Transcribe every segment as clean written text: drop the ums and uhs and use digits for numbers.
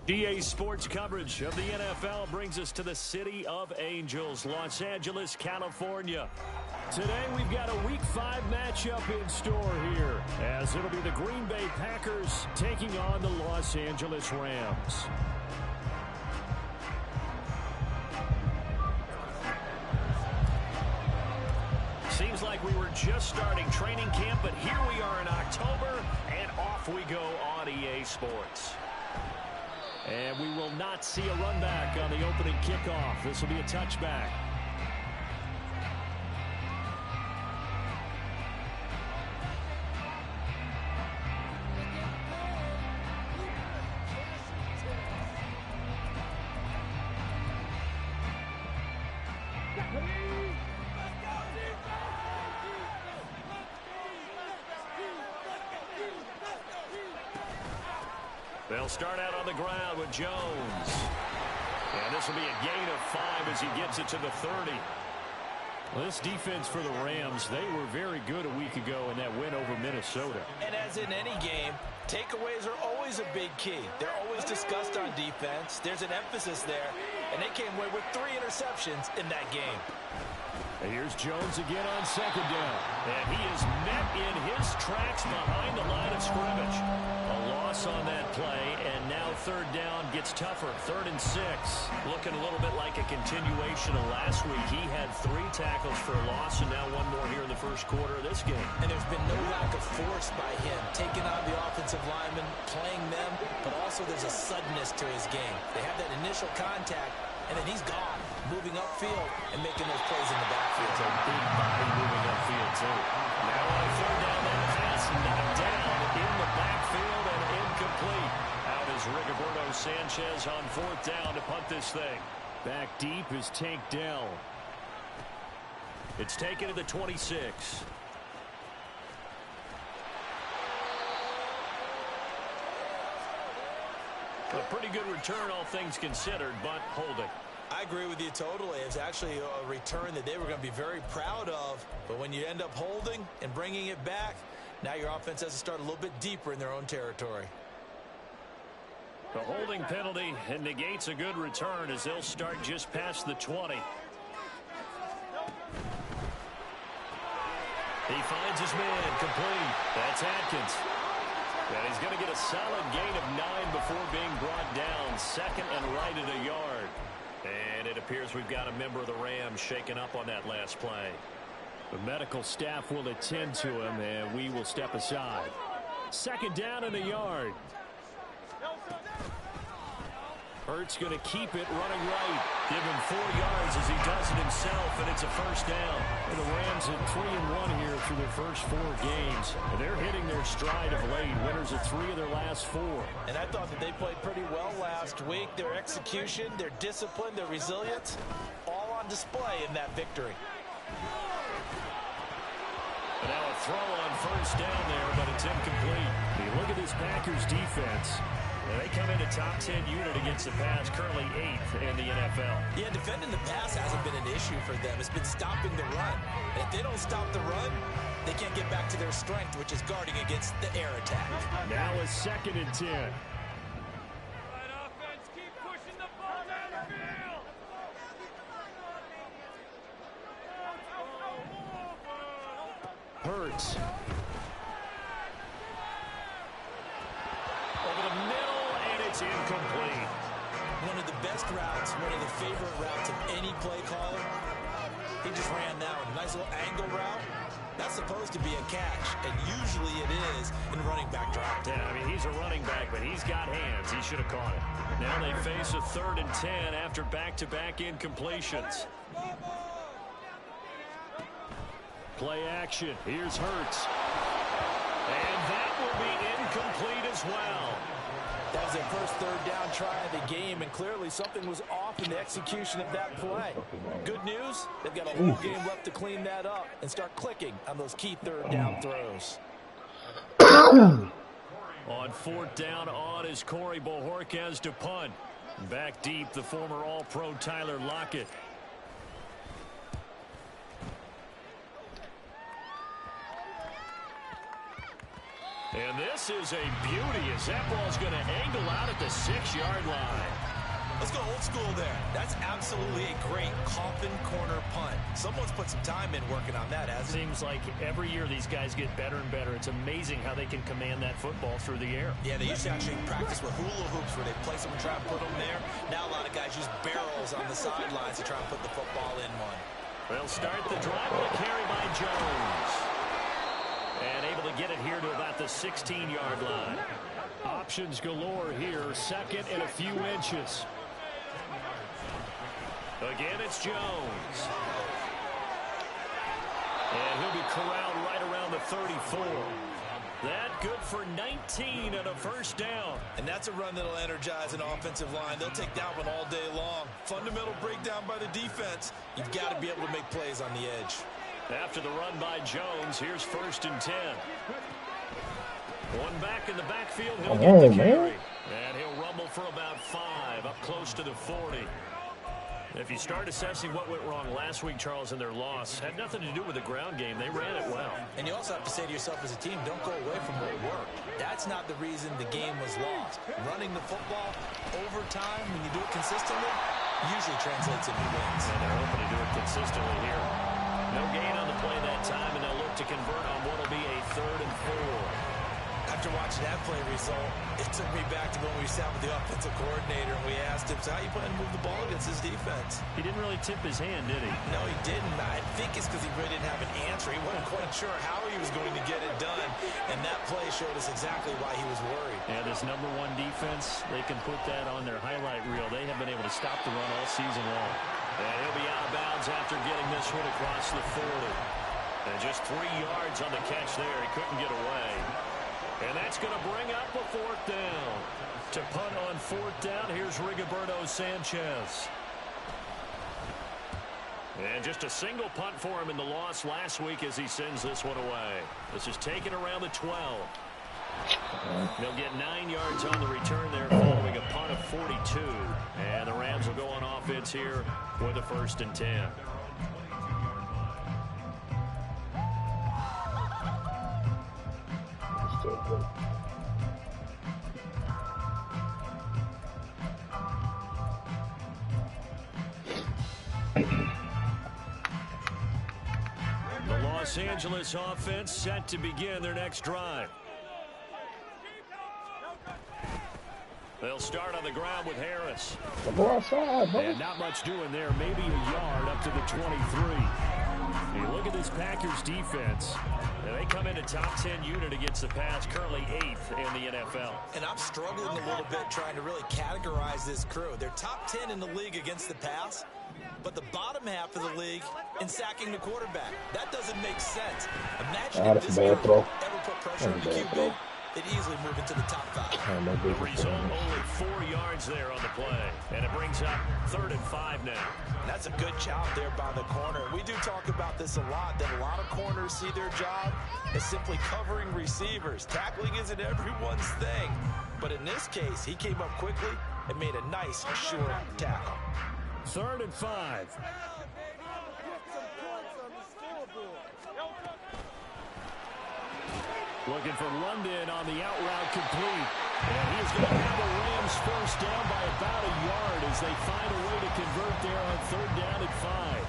EA Sports coverage of the NFL brings us to the City of Angels, Los Angeles, California. Today we've got a Week 5 matchup in store here, as it'll be the Green Bay Packers taking on the Los Angeles Rams. Seems like we were just starting training camp, but here we are in October, and off we go on EA Sports. And we will not see a run back on the opening kickoff. This will be a touchback. They'll start out on the ground with Jones. And this will be a gain of 5 as he gets it to the 30. Well, this defense for the Rams, they were very good a week ago in that win over Minnesota. And as in any game, takeaways are always a big key. They're always discussed on defense. There's an emphasis there. And they came away with 3 interceptions in that game. And here's Jones again on second down. And he is met in his tracks behind the line of scrimmage. A loss on that play, and now third down gets tougher. 3rd and 6. Looking a little bit like a continuation of last week. He had 3 tackles for a loss, and now 1 more here in the first quarter of this game. And there's been no lack of force by him, taking on the offensive linemen, playing them, but also there's a suddenness to his game. They have that initial contact, and then he's gone, moving upfield and making those plays in the backfield. It's a big body moving upfield, too. Now on a 3rd down, that pass knocked down in the backfield and incomplete. Out is Rigoberto Sanchez on 4th down to punt this thing. Back deep is Tank Dell. It's taken to the 26. A pretty good return, all things considered, but holding. I agree with you totally. It's actually a return that they were going to be very proud of. But when you end up holding and bringing it back, now your offense has to start a little bit deeper in their own territory. The holding penalty negates a good return as they'll start just past the 20. He finds his man complete. That's Atkins. And he's going to get a solid gain of 9 before being brought down. 2nd and right at a yard. And it appears we've got a member of the Rams shaken up on that last play. The medical staff will attend to him, and we will step aside. 2nd down in the yard. Hurts going to keep it running right. Give him 4 yards as he does it himself, and it's a 1st down. And the Rams at 3-1 here through their first 4 games. And they're hitting their stride of late. Winners of 3 of their last 4. And I thought that they played pretty well last week. Their execution, their discipline, their resilience, all on display in that victory. And now a throw on 1st down there, but it's incomplete. You look at this Packers defense. And they come in a top 10 unit against the pass, currently 8th in the NFL. Yeah, defending the pass hasn't been an issue for them. It's been stopping the run. And if they don't stop the run, they can't get back to their strength, which is guarding against the air attack. Now a 2nd and 10. Right, offense, keep pushing the ball down the field. Hurts. Over the middle, and it's incomplete. One of the best routes, one of the favorite routes of any play caller. He just ran that one. Nice little angle route. That's supposed to be a catch, and usually it is in running back drop. Yeah, I mean, he's a running back, but he's got hands. He should have caught it. Now they face a 3rd and 10 after back-to-back incompletions. Play action. Here's Hurts. And that will be incomplete as well. That was their first 3rd down try of the game, and clearly something was off in the execution of that play. Good news, they've got a whole game left to clean that up and start clicking on those key 3rd down throws. On 4th down, on is Corey Bojorquez to punt. Back deep, the former All-Pro Tyler Lockett. And this is a beauty as that ball's going to angle out at the 6-yard line. Let's go old school there. That's absolutely a great coffin corner punt. Someone's put some time in working on that, hasn't it? Seems like every year these guys get better and better. It's amazing how they can command that football through the air. Yeah, they used to actually practice with hula hoops where they place them and try and put them there. Now a lot of guys use barrels on the sidelines to try and put the football in one. They'll start the drive with a carry by Jones. And able to get it here to about the 16-yard line. Options galore here. Second and a few inches. Again, it's Jones. And he'll be corralled right around the 34. That good for 19 and a first down. And that's a run that'll energize an offensive line. They'll take that one all day long. Fundamental breakdown by the defense. You've got to be able to make plays on the edge. After the run by Jones, here's 1st and 10. One back in the backfield. He'll get the carry. And he'll rumble for about 5, up close to the 40. If you start assessing what went wrong last week, Charles, in their loss, had nothing to do with the ground game. They ran it well. And you also have to say to yourself as a team, don't go away from what worked. That's not the reason the game was lost. Running the football over time, when you do it consistently, usually translates into wins. And they're hoping to do it consistently here. No gain on the play that time, and they'll look to convert on what will be a 3rd and 4. After watching that play result, it took me back to when we sat with the offensive coordinator and we asked him, so how you plan to move the ball against his defense? He didn't really tip his hand, did he? No, he didn't. I think it's because he really didn't have an answer. He wasn't quite sure how he was going to get it done, and that play showed us exactly why he was worried. Yeah, this #1 defense, they can put that on their highlight reel. They have been able to stop the run all season long. And he'll be out of bounds after getting this one across the 40. And just 3 yards on the catch there. He couldn't get away. And that's going to bring up a 4th down. To punt on 4th down, here's Rigoberto Sanchez. And just a single punt for him in the loss last week as he sends this one away. This is taken around the 12. They'll get 9 yards on the return there following a punt of 42. And the Rams will go on offense here with a 1st and 10. The Los Angeles offense set to begin their next drive. They'll start on the ground with Harris. And not much doing there. Maybe a yard up to the 23. You look at this Packers defense. They come in a top 10 unit against the pass, currently 8th in the NFL. And I'm struggling a little bit trying to really categorize this crew. They're top 10 in the league against the pass, but the bottom half of the league in sacking the quarterback. That doesn't make sense. Imagine if this crew ever put pressure on the QB. They'd easily move into the top 5. The result, only 4 yards there on the play. And it brings up 3rd and 5 now. That's a good job there by the corner. We do talk about this a lot, that a lot of corners see their job as simply covering receivers. Tackling isn't everyone's thing. But in this case, he came up quickly and made a nice, short tackle. 3rd and 5. Looking for London on the out route complete. And he's going to have the Rams first down by about a yard as they find a way to convert there on 3rd down and 5.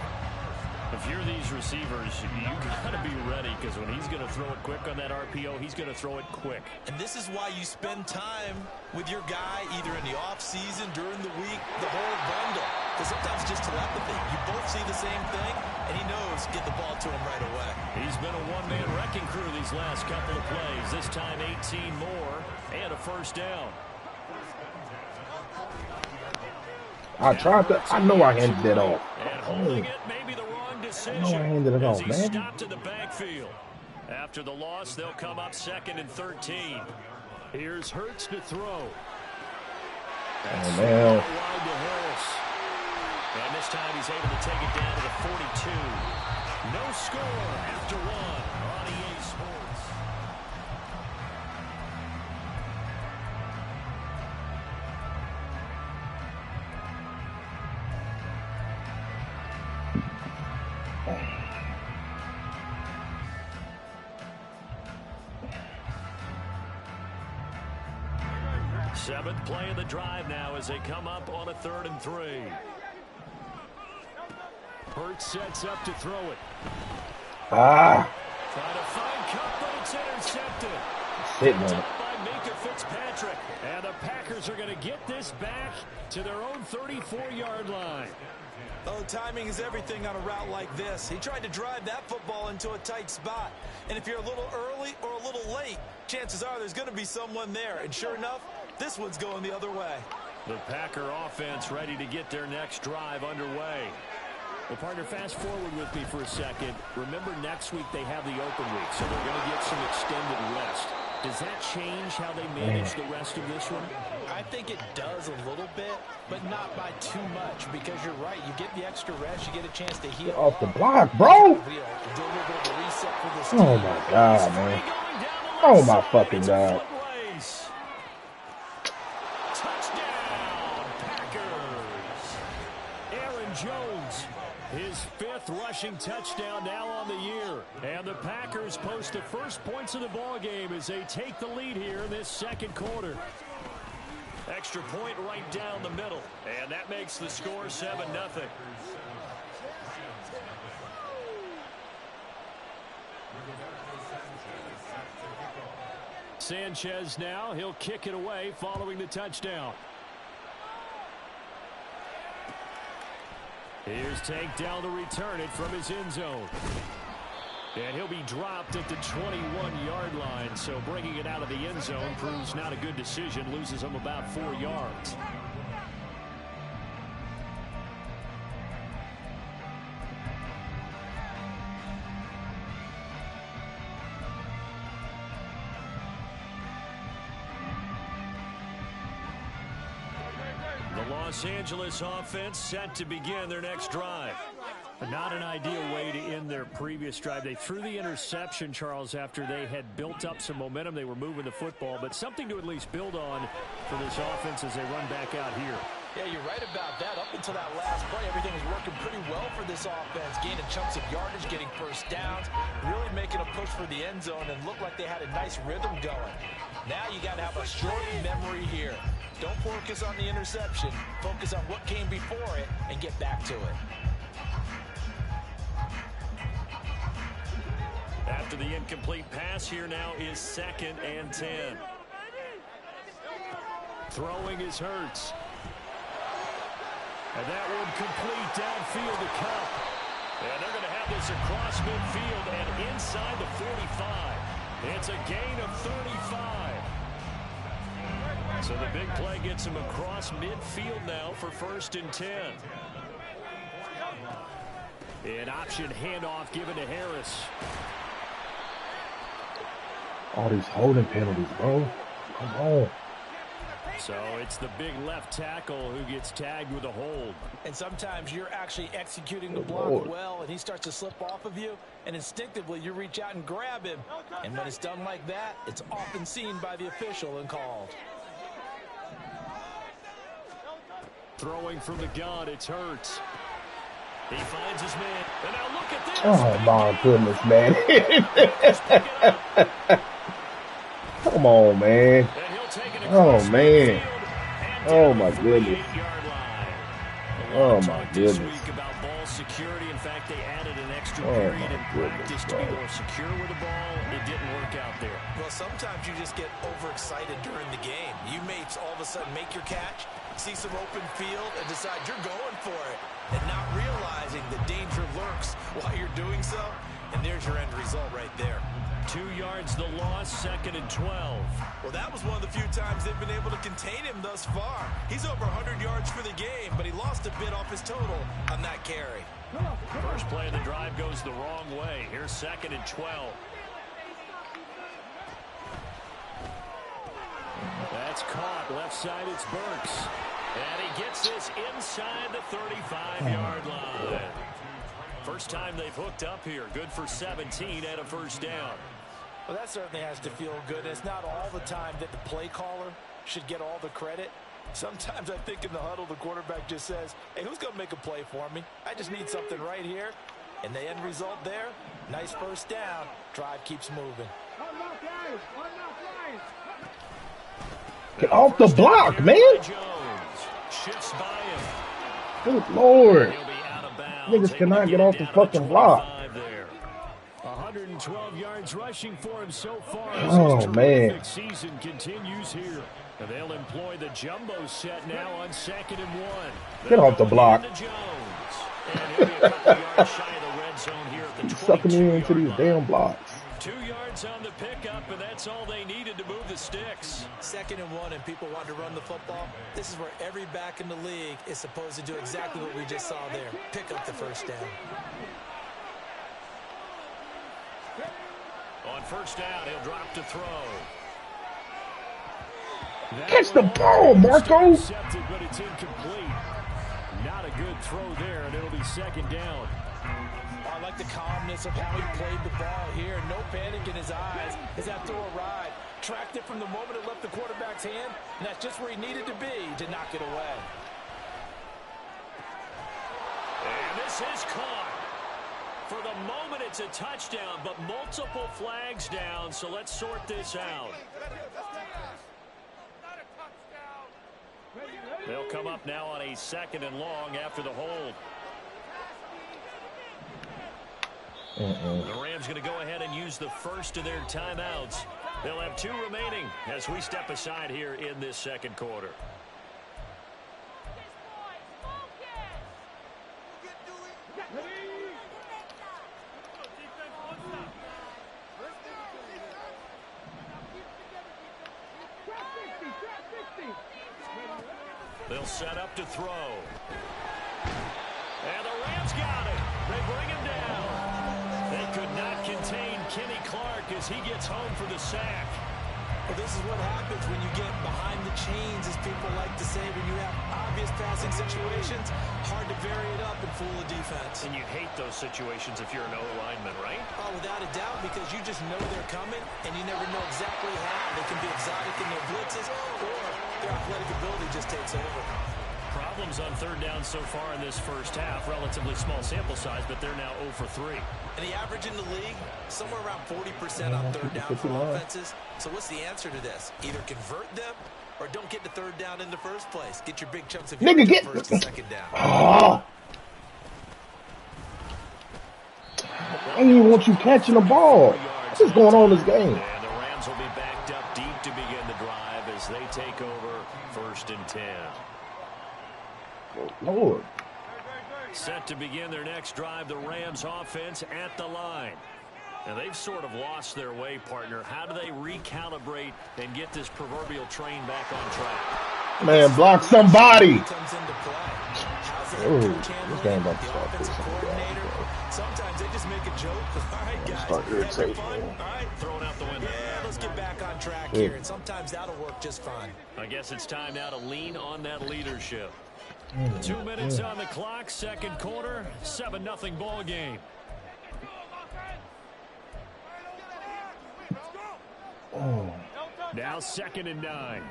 If you're these receivers, you got to be ready because when he's going to throw it quick on that RPO, he's going to throw it quick. And this is why you spend time with your guy either in the offseason, during the week, the whole bundle. Because sometimes just telepathy. You both see the same thing, and he knows get the ball to him right away. He's been a one-man wrecking crew these last couple of plays. This time 18 more and a first down. I know I handed it off. And holding it may be the wrong decision. I know I handed it off, as he man. stopped in the backfield. After the loss, they'll come up 2nd and 13. Here's Hurts to throw. That's man. wide to Harris. And this time he's able to take it down to the 42. No score after 1 on EA Sports. Seventh play of the drive now as they come up on a 3rd and 3. Hurts sets up to throw it. Trying to find Cup, but it's intercepted. Sitting on it. By Minka Fitzpatrick. And the Packers are going to get this back to their own 34-yard line. Oh, timing is everything on a route like this. He tried to drive that football into a tight spot. And if you're a little early or a little late, chances are there's going to be someone there. And sure enough, this one's going the other way. The Packer offense ready to get their next drive underway. Well, partner, fast forward with me for a second. Remember, next week they have the open week, so they're going to get some extended rest. Does that change how they manage the rest of this one? I think it does a little bit, but not by too much, because you're right. You get the extra rest. You get a chance to heal. Get off the block, bro. Do a little bit of a reset for this Oh, team. my God, man. Oh, my fucking God. Touchdown, Packers. Aaron Jones, his 5th rushing touchdown now on the year. And the Packers post the first points of the ball game as they take the lead here in this 2nd quarter. Extra point right down the middle. And that makes the score 7-0. Sanchez now. He'll kick it away following the touchdown. Here's Tank down to return it from his end zone. And he'll be dropped at the 21-yard line. So bringing it out of the end zone proves not a good decision. Loses him about 4 yards. The Los Angeles offense set to begin their next drive. But not an ideal way to end their previous drive. They threw the interception, Charles, after they had built up some momentum. They were moving the football, but something to at least build on for this offense as they run back out here. Yeah, you're right about that. Up until that last play, everything was working pretty well for this offense. Gaining chunks of yardage, getting first downs, really making a push for the end zone, and looked like they had a nice rhythm going. Now you got to have a short memory here. Don't focus on the interception. Focus on what came before it and get back to it. After the incomplete pass, here now is 2nd and 10. Throwing is Hurts. And that one complete downfield to Cup. And they're going to have this across midfield and inside the 45. It's a gain of 35. So the big play gets him across midfield now for 1st and 10. An option handoff given to Harris. All these holding penalties, bro. Come on. So it's the big left tackle who gets tagged with a hold. And sometimes you're actually executing the block well, and he starts to slip off of you, and instinctively you reach out and grab him. And when it's done like that, it's often seen by the official and called. Throwing from the gun, it's Hurts. He finds his man. And now look at this. Oh, my goodness, man. Come on, man. Oh, man. Oh, my goodness. Oh, my goodness. About ball security. In fact, they added an extra period in practice to be more secure with the ball. It didn't work out there. Well, sometimes you just get overexcited during the game. You may all of a sudden make your catch, see some open field, and decide you're going for it, and not realizing the danger lurks while you're doing so. And there's your end result right there. 2 yards the loss, 2nd and 12. Well, that was one of the few times they've been able to contain him thus far. He's over 100 yards for the game, but he lost a bit off his total on that carry. First play of the drive goes the wrong way. Here's 2nd and 12. That's caught. Left side, it's Burks. And he gets this inside the 35-yard line. First time they've hooked up here. Good for 17 and a first down. Well, that certainly has to feel good. It's not all the time that the play caller should get all the credit. Sometimes I think in the huddle, the quarterback just says, hey, who's going to make a play for me? I just need something right here. And the end result there, nice first down. Drive keeps moving. Get off the block, man. Shifts by him. Good Lord. He'll be out of bounds. Niggas cannot get off the fucking block. 112 yards rushing for him so far. Oh, man. Season continues here. And they'll employ the jumbo set now on 2nd and 1. Get off the block. And he'll be a couple yards shy of the red zone here at the 22-yard Sucking me into these line. damn blocks. 2 yards on the pickup, and that's all they needed to move the sticks. 2nd and 1, and people want to run the football. This is where every back in the league is supposed to do exactly what we just saw there. Pick up the first down. On first down, he'll drop to throw. Catch the ball, Marco. Intercepted, but it's incomplete. Not a good throw there, and it'll be 2nd down. I like the calmness of how he played the ball here. No panic in his eyes as that throw arrived. Tracked it from the moment it left the quarterback's hand, and that's just where he needed to be to knock it away. And this is caught. For the moment, it's a touchdown, but multiple flags down, so let's sort this out. They'll come up now on a 2nd and long after the hold. The Rams going to go ahead and use the first of their timeouts. They'll have 2 remaining as we step aside here in this 2nd quarter. They'll set up to throw. And the Rams got it. They bring him down. They could not contain Kenny Clark as he gets home for the sack. Well, this is what happens when you get behind the chains, as people like to say, when you have obvious passing situations. Hard to vary it up and fool the defense. And you hate those situations if you're an O-lineman, right? Oh, without a doubt, because you just know they're coming, and you never know exactly how. They can be exotic in their blitzes, or their athletic ability just takes over. Problems on 3rd down so far in this first half. Relatively small sample size, but they're now 0 for 3. And the average in the league, somewhere around 40% on 3rd down for offenses. So what's the answer to this? Either convert them or don't get the 3rd down in the first place. Get your big chunks of Nigga, get 1st and 2nd down. Oh. I don't even want you catching the ball. What's going on in this game? And the Rams will be backed up deep to begin the drive as they take over 1st and 10. Oh, Lord. Set to begin their next drive, the Rams offense at the line. And they've sort of lost their way, partner. How do they recalibrate and get this proverbial train back on track? Man, block somebody. Comes into play. Oh, this game about to start Offensive coordinator. Sometimes they just make a joke. All right, guys. Start irritating. All right, Throwing out the window. yeah, let's get back on track here. And sometimes that'll work just fine. I guess it's time now to lean on that leadership. 2 minutes on the clock, 2nd quarter, 7-0 ball game. Oh. Now 2nd and 9.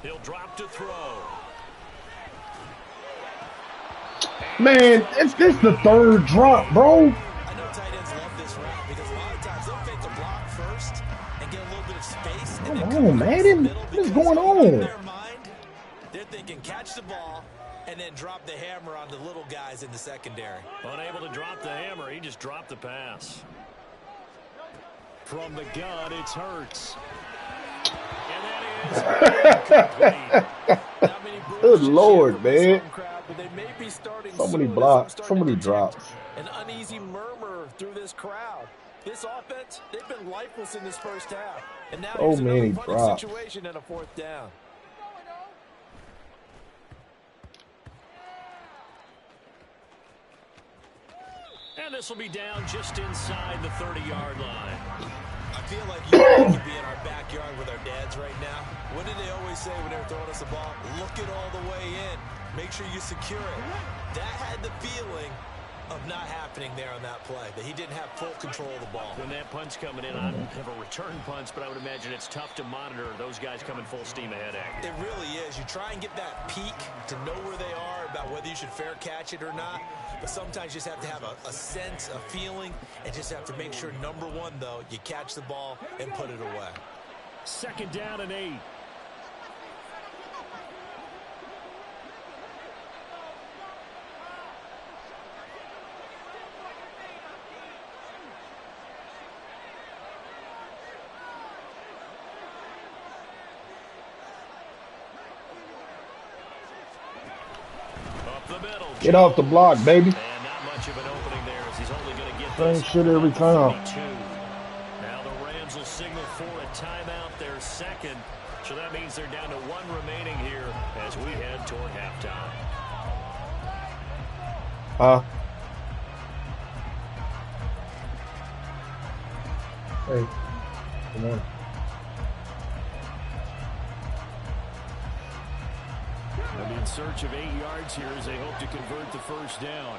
He'll drop to throw. Man, it's this the 3rd drop, bro. I know tight ends love this route because a lot of times they'll fake the block first and get a little bit of space. And Come then on, man. What's going in on? their mind, they're thinking catch the ball and then drop the hammer on the little guys in the secondary. Unable to drop the hammer, he just dropped the pass. From the gun, it's Hurts. And that is Good Lord, man. Crowd, but they may be starting So many soon, blocks, as I'm so many starting to drops. detect an uneasy murmur through this crowd. This offense, they've been lifeless in this first half. And now So here's another many punting drops. situation and a 4th down. And this will be down just inside the 30-yard line. I feel like you and I could be in our backyard with our dads right now. What did they always say when they were throwing us the ball? Look it all the way in. Make sure you secure it. That had the feeling of not happening there on that play, that he didn't have full control of the ball. When that punch coming in, I have a return punch, but I would imagine it's tough to monitor those guys coming full steam ahead at you. It really is. You try and get that peek to know where they are, about whether you should fair catch it or not. But sometimes you just have to have a sense, a feeling, and just have to make sure, number one, though, you catch the ball and put it away. 2nd down and 8. Get off the block, baby. And not much of an opening there, as he's only going to get Same shit every time. Now the Rams will signal for a timeout, their second. So that means they're down to 1 remaining here as we head toward halftime. Hey, good morning. In search of 8 yards here as they hope to convert the first down.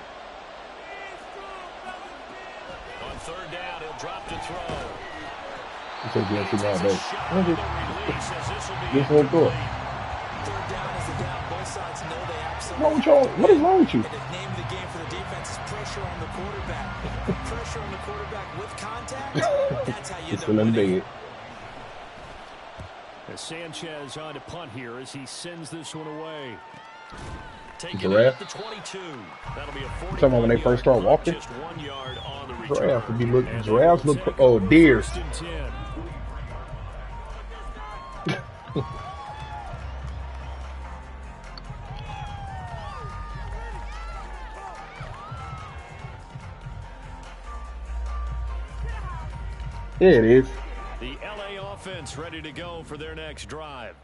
On 3rd down, he'll drop to throw. You said you have to now, baby. Just won't do it. 3rd down is the down. Both sides know they absolutely. What is wrong with you? And the name of the game for the defense is pressure on the quarterback. Pressure on the quarterback with contact. That's how you It's end up still in winning. bed. Sanchez on to punt here as he sends this one away. Taking Giraffe. it at the 22. That'll be a 40. Talking about when they first start walking? Just 1 yard on the return. Giraffe would be looking. Giraffes look. Oh, deer. 1st and 10. Yeah, it is. The LA offense ready to go for their next drive.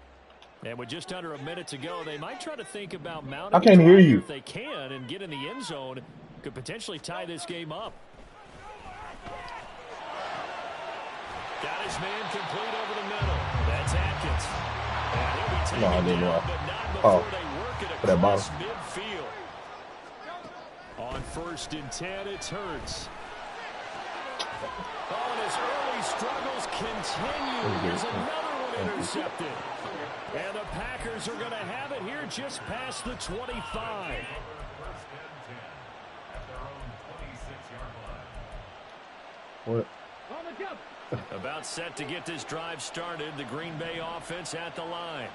And with just under a minute to go, they might try to think about mounting. I can't hear you. If they can and get in the end zone, could potentially tie this game up. Got his man complete over the middle. That's Atkins. And he'll be taken No, I didn't down, know. but not before they work it for that across bottom. midfield. On 1st and 10, it's Hurts. Oh, and his early struggles continue. Here's another one intercepted. And the Packers are going to have it here just past the 25. What? About set to get this drive started. The Green Bay offense at the line.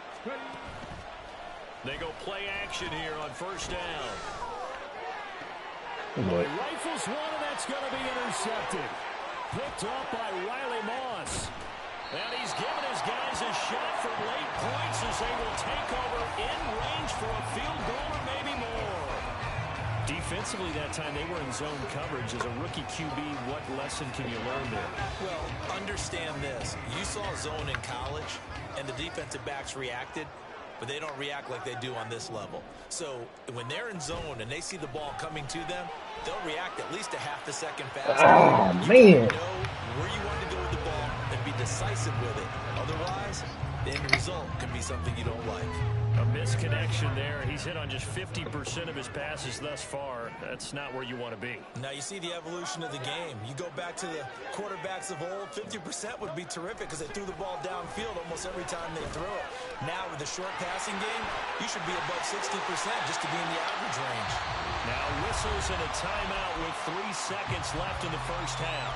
They go play action here on 1st down. What? Rifles one, and that's going to be intercepted. Picked up by Riley Moss. And he's given his guys a shot for late points as they will take over in range for a field goal or maybe more. Defensively that time, they were in zone coverage. As a rookie QB, what lesson can you learn there? Well, understand this. You saw zone in college, and the defensive backs reacted, but they don't react like they do on this level. So when they're in zone and they see the ball coming to them, they'll react at least a half a second faster. Oh, You man. gotta know where you want to go with the ball and be decisive with it. Otherwise, the end result can be something you don't like. A misconnection there. He's hit on just 50% of his passes thus far. That's not where you want to be. Now you see the evolution of the game. You go back to the quarterbacks of old, 50% would be terrific because they threw the ball downfield almost every time they threw it. Now with the short passing game, you should be above 60% just to be in the average range. Now whistles and a timeout with 3 seconds left in the first half.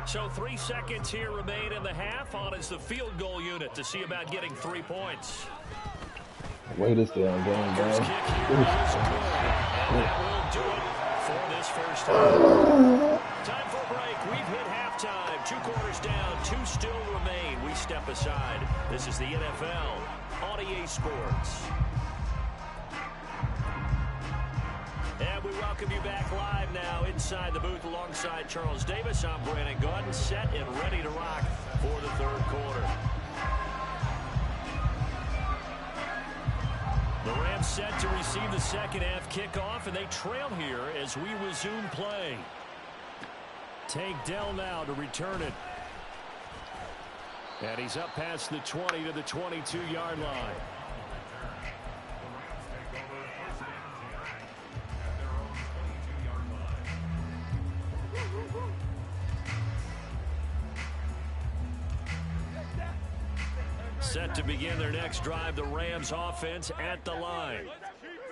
So 3 seconds here remain in the half. On is the field goal unit to see about getting 3 points. Wait this damn game, First man. kick here is good. And that will do it for this first half. Time for a break. We've hit halftime. 2 quarters down. 2 still remain. We step aside. This is the NFL on EA Sports. And we welcome you back live now inside the booth alongside Charles Davis. I'm Brandon Gaudin, set and ready to rock for the third quarter. The Rams set to receive the second half kickoff, and they trail here as we resume play. Tank Dell now to return it. And he's up past the 20 to the 22-yard line. set to begin their next drive. The Rams offense at the line.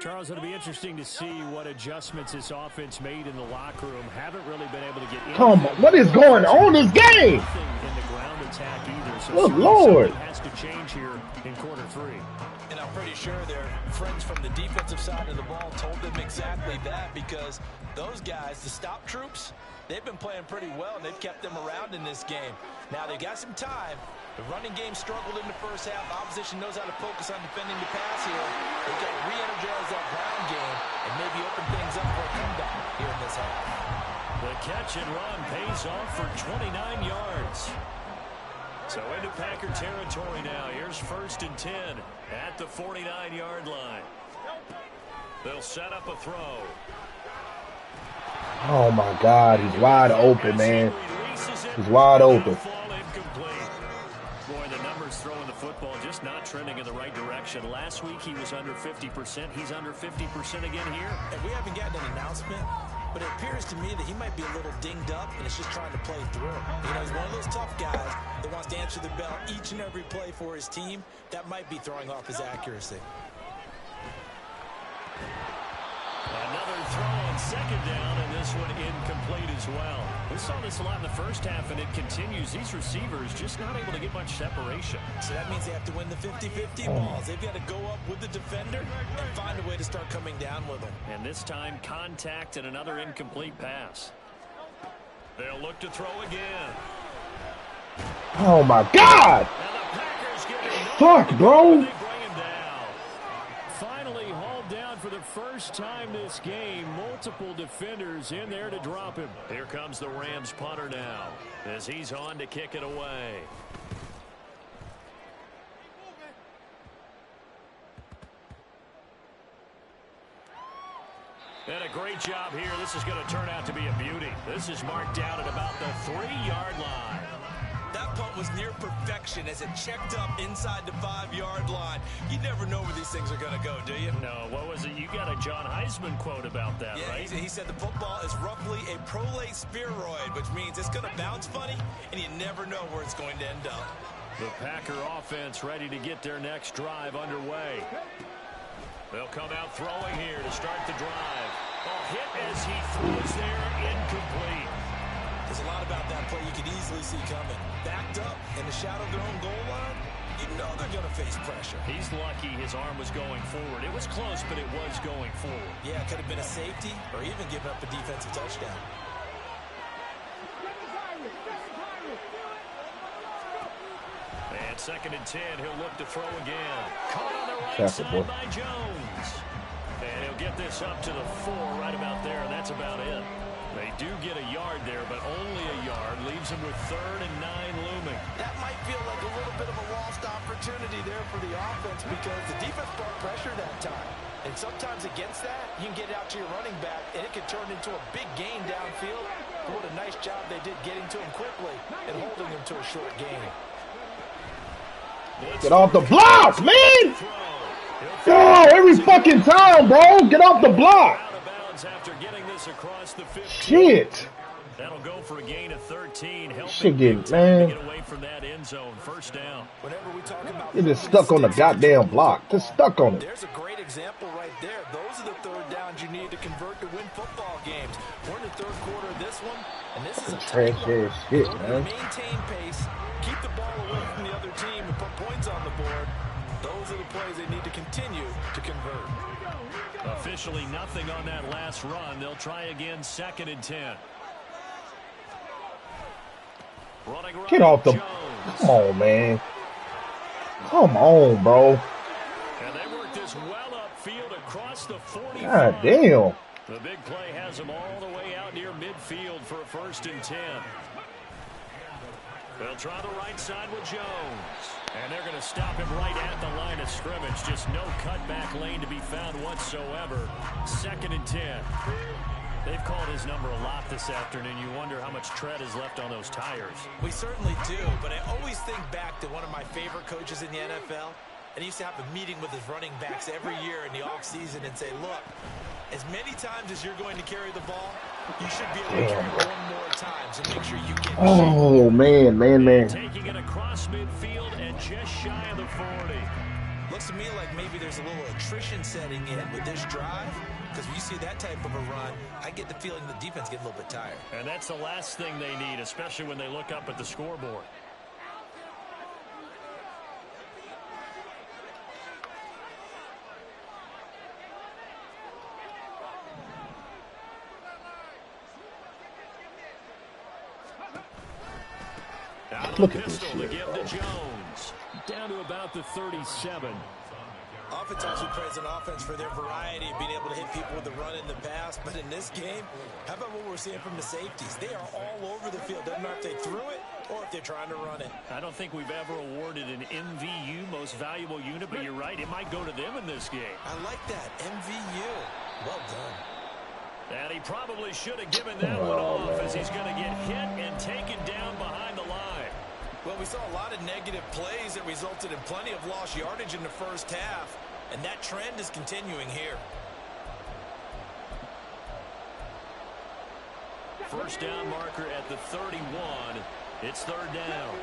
Charles, it'll be interesting to see what adjustments this offense made in the locker room. Haven't really been able to get in. Come on, what is going on in this game? In the ground attack either. So good Lord. Something has to change here in quarter 3. And I'm pretty sure their friends from the defensive side of the ball told them exactly that, because those guys, the stop troops, they've been playing pretty well, and they've kept them around in this game. Now, they've got some time. The running game struggled in the first half. Opposition knows how to focus on defending the pass here. They've got to re-energize that ground game and maybe open things up for a comeback here in this half. The catch and run pays off for 29 yards. So into Packer territory now. Here's 1st and 10 at the 49-yard line. They'll set up a throw. Oh, my God. He's wide open, man. He's wide open. Boy, the numbers throwing the football just not trending in the right direction. Last week he was under 50%. He's under 50% again here. And we haven't gotten an announcement, but it appears to me that he might be a little dinged up and is just trying to play through. You know, he's one of those tough guys that wants to answer the bell each and every play for his team. That might be throwing off his accuracy. Another throw on 2nd down, and this one incomplete as well. We saw this a lot in the first half, and it continues. These receivers just not able to get much separation. So that means they have to win the 50-50 balls. They've got to go up with the defender and find a way to start coming down with them. And this time, contact and another incomplete pass. They'll look to throw again. Oh, my God. And the Packers get it. Fuck, bro. They bring him down. Finally hauled down for the first time this game. Multiple defenders in there to drop him. Here comes the Rams punter now as he's on to kick it away. And a great job here. This is going to turn out to be a beauty. This is marked down at about the 3-yard line. That punt was near perfection as it checked up inside the 5-yard line. You never know where these things are going to go, do you? No, what was it? You got a John Heisman quote about that, yeah, right? He said the football is roughly a prolate spheroid, which means it's going to bounce funny, and you never know where it's going to end up. The Packer offense ready to get their next drive underway. They'll come out throwing here to start the drive. Hit as he throws there, incomplete. There's a lot about that play you could easily see coming. Backed up in the shadow of their own goal line, you know they're going to face pressure. He's lucky his arm was going forward. It was close, but it was going forward. Yeah, it could have been a safety or even given up a defensive touchdown. And 2nd and 10, he'll look to throw again. Caught on the right side by Jones. And he'll get this up to the 4 right about there, and that's about it. They do get a yard there, but only a yard. Leaves them with 3rd and 9 looming. That might feel like a little bit of a lost opportunity there for the offense because the defense brought pressure that time. And sometimes against that, you can get it out to your running back, and it can turn into a big gain downfield. But what a nice job they did getting to him quickly and holding him to a short gain. Get off the block, man! Oh, every fucking time, bro. Get off the block. Out of bounds after getting this across the 15. Shit. That'll go for a gain of 13. Shit, man. Get away from that end zone. 1st down. Whenever we talk about You're just stuck on the goddamn block. Just stuck on it. There's a great example right there. Those are the 3rd downs you need to convert to win football games. We're in the 3rd quarter of this one, and this is a trash ass shit, man. Maintain pace, keep the ball away from the other team, and put points on the board. Those are the plays they need to continue to convert. Officially nothing on that last run. They'll try again 2nd and 10. Running right. Get off the... Jones. Come on, man. Come on, bro. And they work this well upfield across the 45. God damn. The big play has them all the way out near midfield for a 1st and 10. They'll try the right side with Jones. And they're going to stop him right at the line of scrimmage. Just no cutback lane to be found whatsoever. 2nd and 10. They've called his number a lot this afternoon. You wonder how much tread is left on those tires. We certainly do, but I always think back to one of my favorite coaches in the NFL. And he used to have a meeting with his running backs every year in the offseason and say, look, as many times as you're going to carry the ball, You should be able to carry it one more time to make sure you get Oh, man. Taking it across midfield and just shy of the 40. Looks to me like maybe there's a little attrition setting in with this drive, because when you see that type of a run, I get the feeling the defense gets a little bit tired. And that's the last thing they need, especially when they look up at the scoreboard. Look at this To shit, give bro. to Jones. Down to about the 37. Oftentimes we praise an offense for their variety of being able to hit people with the run in the pass, but in this game, how about what we're seeing from the safeties? They are all over the field. Doesn't matter if they threw it or if they're trying to run it. I don't think we've ever awarded an MVU, most valuable unit, but you're right, it might go to them in this game. I like that. MVU. Well done. And he probably should have given that one off as he's going to get hit and taken down behind the line. Well, we saw a lot of negative plays that resulted in plenty of lost yardage in the first half, and that trend is continuing here. First down marker at the 31. It's third down.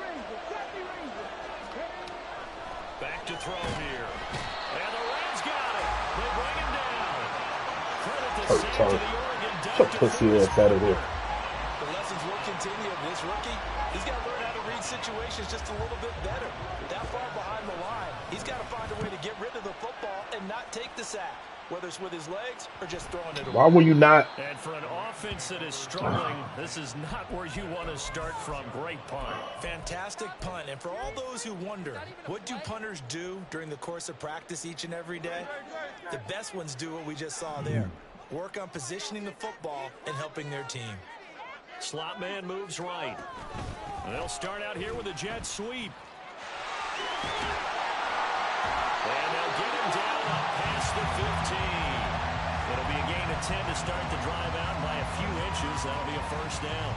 Back to throw here. And the Rams got it. They bring him down. Credit to Sam to the Oregon Shut pussy ass out of here. The lessons will continue of this rookie. He's got to learn how to read situations just a little bit better. That far behind the line, he's got to find a way to get rid of the football and not take the sack, whether it's with his legs or just throwing it away. Why will you not? And for an offense that is struggling, this is not where you want to start from. Great punt. Fantastic punt. And for all those who wonder, what do punters do during the course of practice each and every day? The best ones do what we just saw there. Work on positioning the football and helping their team. Slot man moves right. And they'll start out here with a jet sweep. And they'll get him down past the 15. It'll be a gain of 10 to start the drive out by a few inches. That'll be a first down.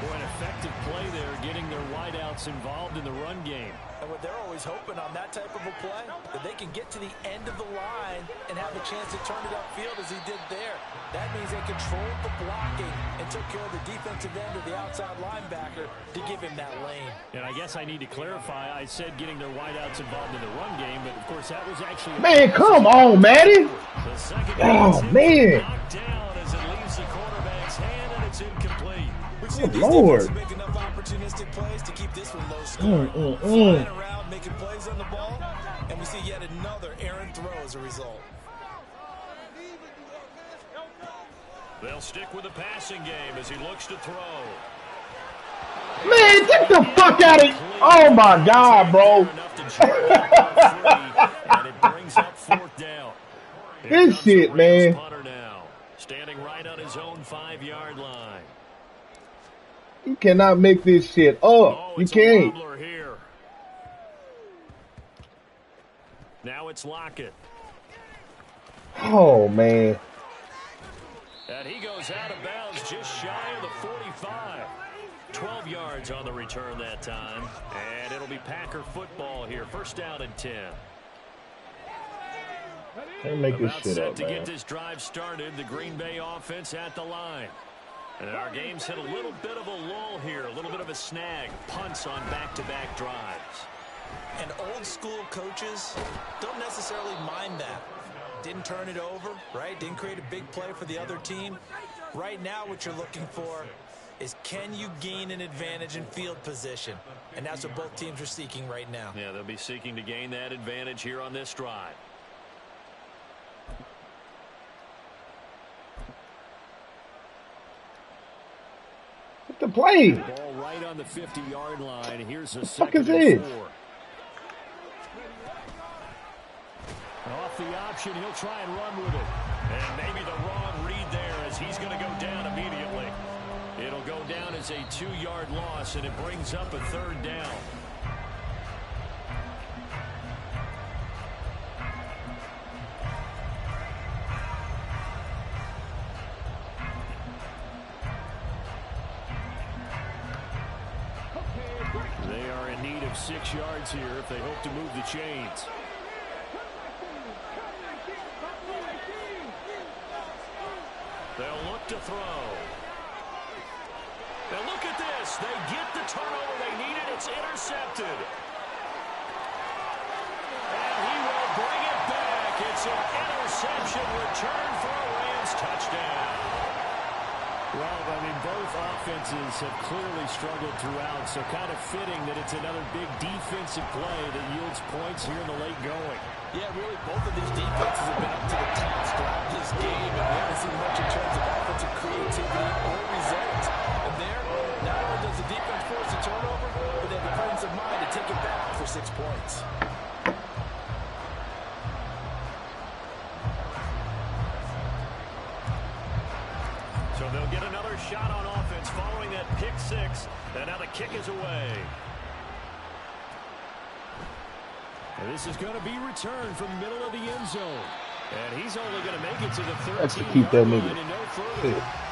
Boy, an effective play there, getting their wideouts involved in the run game. And what they're always hoping on that type of a play, that they can get to the end of the line and have a chance to turn it upfield as he did there. That means they controlled the blocking and took care of the defensive end of the outside linebacker to give him that lane. And I guess I need to clarify, I said getting their wideouts involved in the run game, but of course that was actually... Man, come on, Matty. Oh, man. Knocked down as it leaves the quarterback's hand, and it's incomplete. Good Lord. Make enough opportunistic plays to keep this one low scoring. Flying around, making plays on the ball, and we see yet another errant throw as a result. They'll stick with the passing game as he looks to throw. Man, get the fuck out of here. Oh, my God, bro. And it brings up fourth down. This shit, man. Punter now, standing right on his own 5-yard line. You cannot make this shit up. Oh, You can't. Here. Now it's Lockett. Oh, man. And he goes out of bounds just shy of the 45. 12 yards on the return that time. And it'll be Packer football here. First down and 10. Can't make this About shit set up, to man. get this drive started. The Green Bay offense at the line. And our game's hit a little bit of a lull here, a little bit of a snag. Punts on back-to-back drives. And old school coaches don't necessarily mind that. Didn't turn it over, right? Didn't create a big play for the other team. Right now what you're looking for is, can you gain an advantage in field position? And that's what both teams are seeking right now. Yeah, they'll be seeking to gain that advantage here on this drive. The play. Ball right on the 50-yard line. Here's a fuck is second and this? 4. Off the option, he'll try and run with it. And maybe the wrong read there as he's going to go down immediately. It'll go down as a 2-yard loss, and it brings up a third down. They are in need of 6 yards here if they hope to move the chains. They'll look to throw. Now look at this. They get the turnover they needed. It's intercepted. And he will bring it back. It's an interception return for a Rams touchdown. Well, I mean, both offenses have clearly struggled throughout, so kind of fitting that it's another big defensive play that yields points here in the late going. Yeah, really, both of these defenses have been up to the task throughout this game, and we haven't seen much in terms of offensive creativity or results. And there, not only does the defense force a turnover, but they have the presence of mind to take it back for 6 points. So they'll get another shot on offense following that pick six. And now the kick is away. And this is going to be returned from the middle of the end zone. And he's only going to make it to the 13-yard That's to keep that line nigga. and no further. Yeah.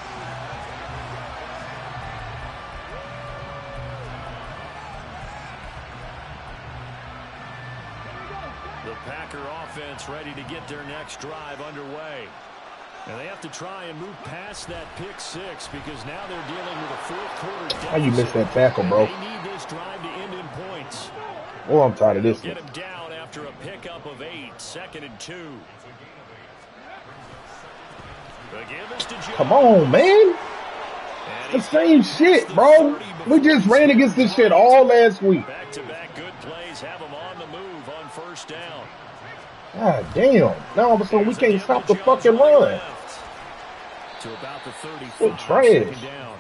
The Packer offense ready to get their next drive underway. And they have to try and move past that pick six because now they're dealing with a fourth-quarter deficit. How you missed that tackle, bro? They need this drive to end in points. Oh, I'm tired of this. Get him down after a pickup of 8, 2nd and 2. The give is to Jones. Come on, man. The same shit, bro. We just ran against this shit all last week. Back-to-back good plays have them on the move on first down. God damn. Now all of a sudden we can't stop the fucking run. To about the 35. We're trash. Down.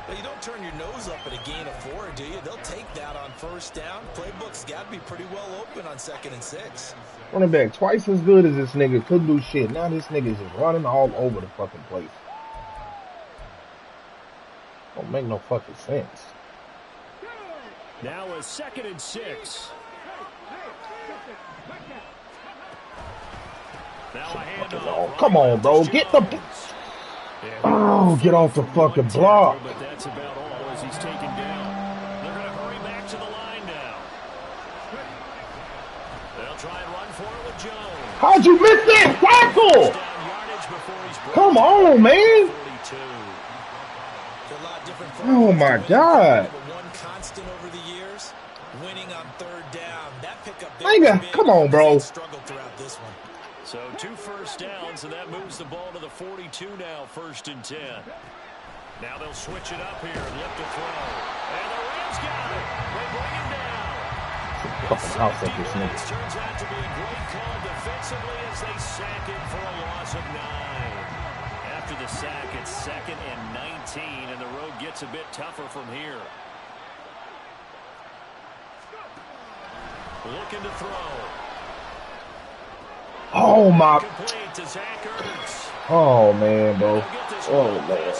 But you don't turn your nose up at a gain of 4, do you? They'll take that on first down. Playbook's got to be pretty well open on 2nd and 6. Running back twice as good as this nigga, couldn't do shit. Now this nigga's just running all over the fucking place. Don't make no fucking sense. Now a 2nd and 6. Now a handoff. Oh, come on, bro. Get the... Oh, get off the fucking block. But that's about all as he's taken down. They're going to hurry back to the line now. They'll try and run for it with Jones. How'd you miss that tackle? Down yardage before he's brought Come down on, man. 42. A lot different Oh, my God. But one constant over the years, winning on 3rd down. That pickup Nigga, come on, bro. Struggled throughout this one. So 2 first downs, and that moves the ball to the 42 now, 1st and 10. Now they'll switch it up here and lift a throw. And the Rams got it. They bring him down. Fucking house at this nigga. This turns out to be a great call defensively as they sack him for a loss of 9. After the sack, it's 2nd and 19, and the road gets a bit tougher from here. Looking to throw. Oh, my... Complete to Zach Ertz. Oh, man, bro. Oh, man.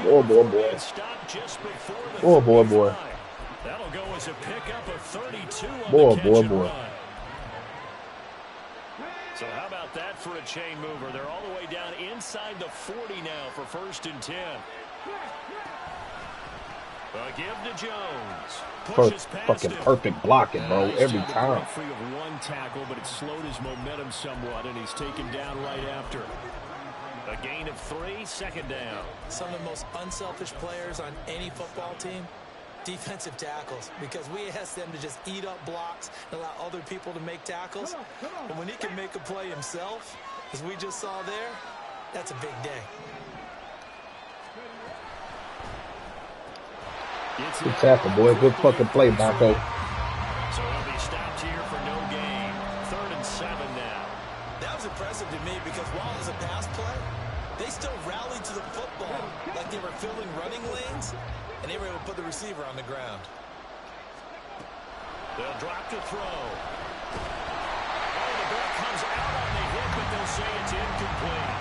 Oh, boy. Oh, boy. That'll go as a pickup of 32 on Boy. the catch and run. So how about that for a chain mover? They're all the way down inside the 40 now for 1st and 10. A give to Jones. Fucking perfect blocking, bro, every He's time. free of one tackle, but it slowed his momentum somewhat, and he's taken down right after. A gain of 3, 2nd down. Some of the most unselfish players on any football team, defensive tackles, because we ask them to just eat up blocks and allow other people to make tackles. But when he can make a play himself, as we just saw there, that's a big day. Good tackle, boy. Good fucking play, Bronco. So he'll be stopped here for no gain. 3rd and 7 now. That was impressive to me because while it was a pass play, they still rallied to the football like they were filling running lanes, and they were able to put the receiver on the ground. They'll drop to throw. Oh, the ball comes out on the hit, but they'll say it's incomplete.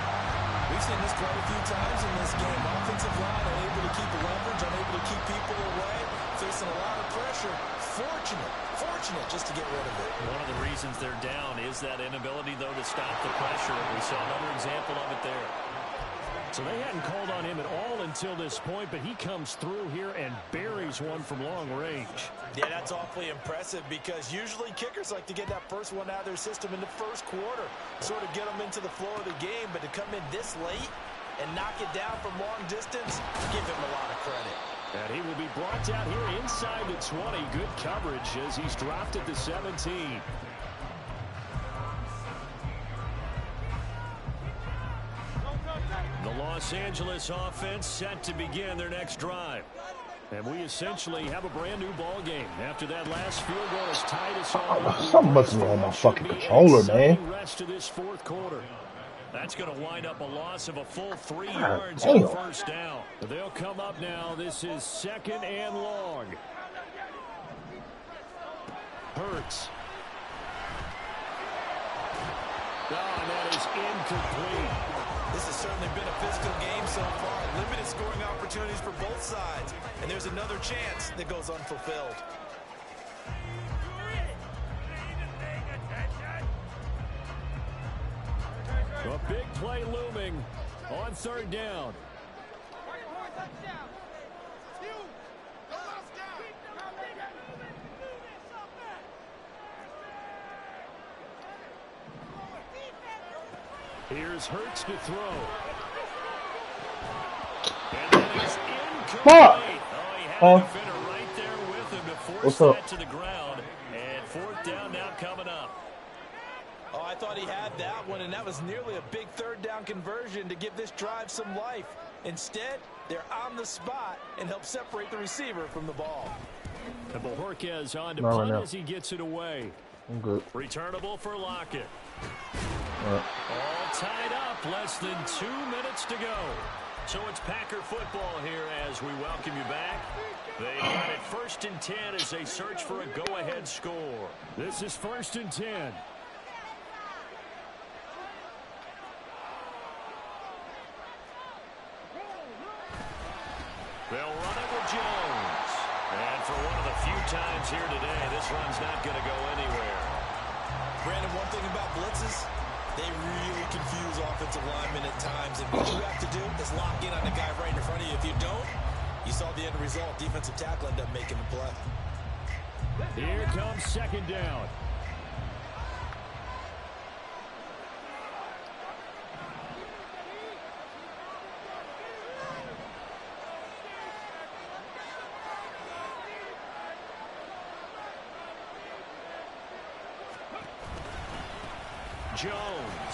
We've seen this quite a few times in this game. Offensive line unable to keep the leverage, unable to keep people away, facing a lot of pressure. Fortunate just to get rid of it. One of the reasons they're down is that inability, though, to stop the pressure. We saw another example of it there. So they hadn't called on him at all until this point, but he comes through here and buries one from long range. Yeah, that's awfully impressive because usually kickers like to get that first one out of their system in the 1st quarter, sort of get them into the flow of the game, but to come in this late, and knock it down from long distance, give him a lot of credit. And he will be brought down here inside the 20. Good coverage as he's dropped at the 17. The Los Angeles offense set to begin their next drive. And we essentially have a brand new ball game. After that last field goal has tied us all. Something must be on my fucking controller, man. Rest of this fourth quarter. That's going to wind up a loss of a full 3 God yards damn. on first down. They'll come up now. This is 2nd and long. Hurts. Oh, and that is incomplete. This has certainly been a physical game so far. Limited scoring opportunities for both sides. And there's another chance that goes unfulfilled. A big play looming on 3rd down. Here's Hurts to throw. And that is incomplete. Fuck. Oh, he had Huh? a defender right there with him to force What's that up? to the ground. And 4th down now coming up. Oh, I thought he had that one, and that was nearly a big 3rd down conversion to give this drive some life. Instead, they're on the spot and help separate the receiver from the ball. And Bojorquez on to No, punt no. as he gets it away. I'm good. Returnable for Lockett. Alright. All tied up, less than 2 minutes to go. So it's Packer football here as we welcome you back. They got it 1st and 10 as they search for a go-ahead score. This is 1st and 10. They'll run it with Jones. And for one of the few times here today, this run's not going to go anywhere. Brandon, one thing about blitzes, they really confuse offensive linemen at times. And what you have to do is lock in on the guy right in front of you. If you don't, you saw the end result. Defensive tackle ended up making the play. Here comes 2nd down. Jones.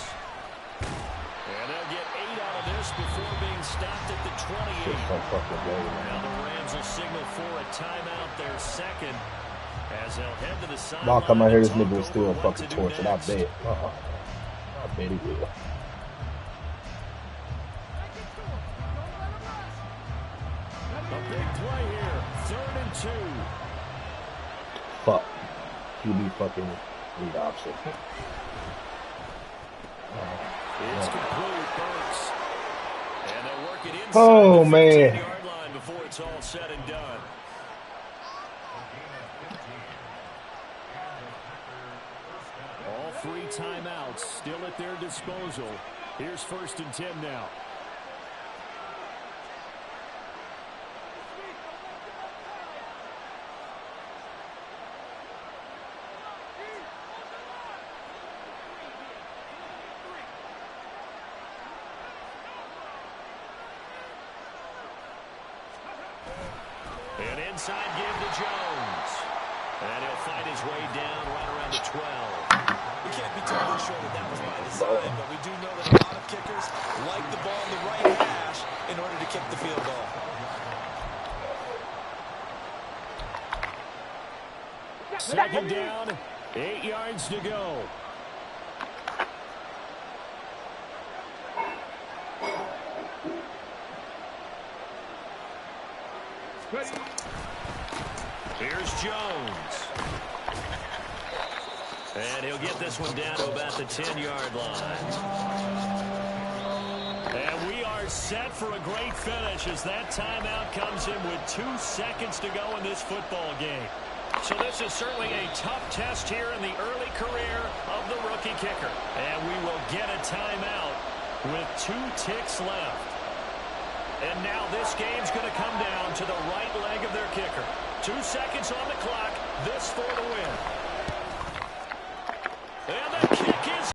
And they'll get 8 out of this before being stopped at the 28. Shit's so fucking good, man. Now the Rams will signal for a timeout, their 2nd, as they'll head to the sideline. Y'all come out here, this and nigga will talk still over what fucking to do torch it. I next. bet. I bet he will. A big play here, 3rd and 2. Fuck. QB fucking lead option. It's complete, Burks. And they'll work it inside Oh, the man. 15-yard line before it's all said and done. All 3 timeouts still at their disposal. Here's 1st and 10 now. And inside give to Jones. And he'll find his way down right around the 12. We can't be totally sure that that was by design, but we do know that a lot of kickers like the ball in the right hash in order to kick the field goal. Second down, 8 yards to go. Here's Jones. And he'll get this one down to about the 10-yard line. And we are set for a great finish as that timeout comes in with 2 seconds to go in this football game. So this is certainly a tough test here in the early career of the rookie kicker. And we will get a timeout with 2 ticks left. And now this game's going to come down to the right leg of their kicker. 2 seconds on the clock. This for the win. And the kick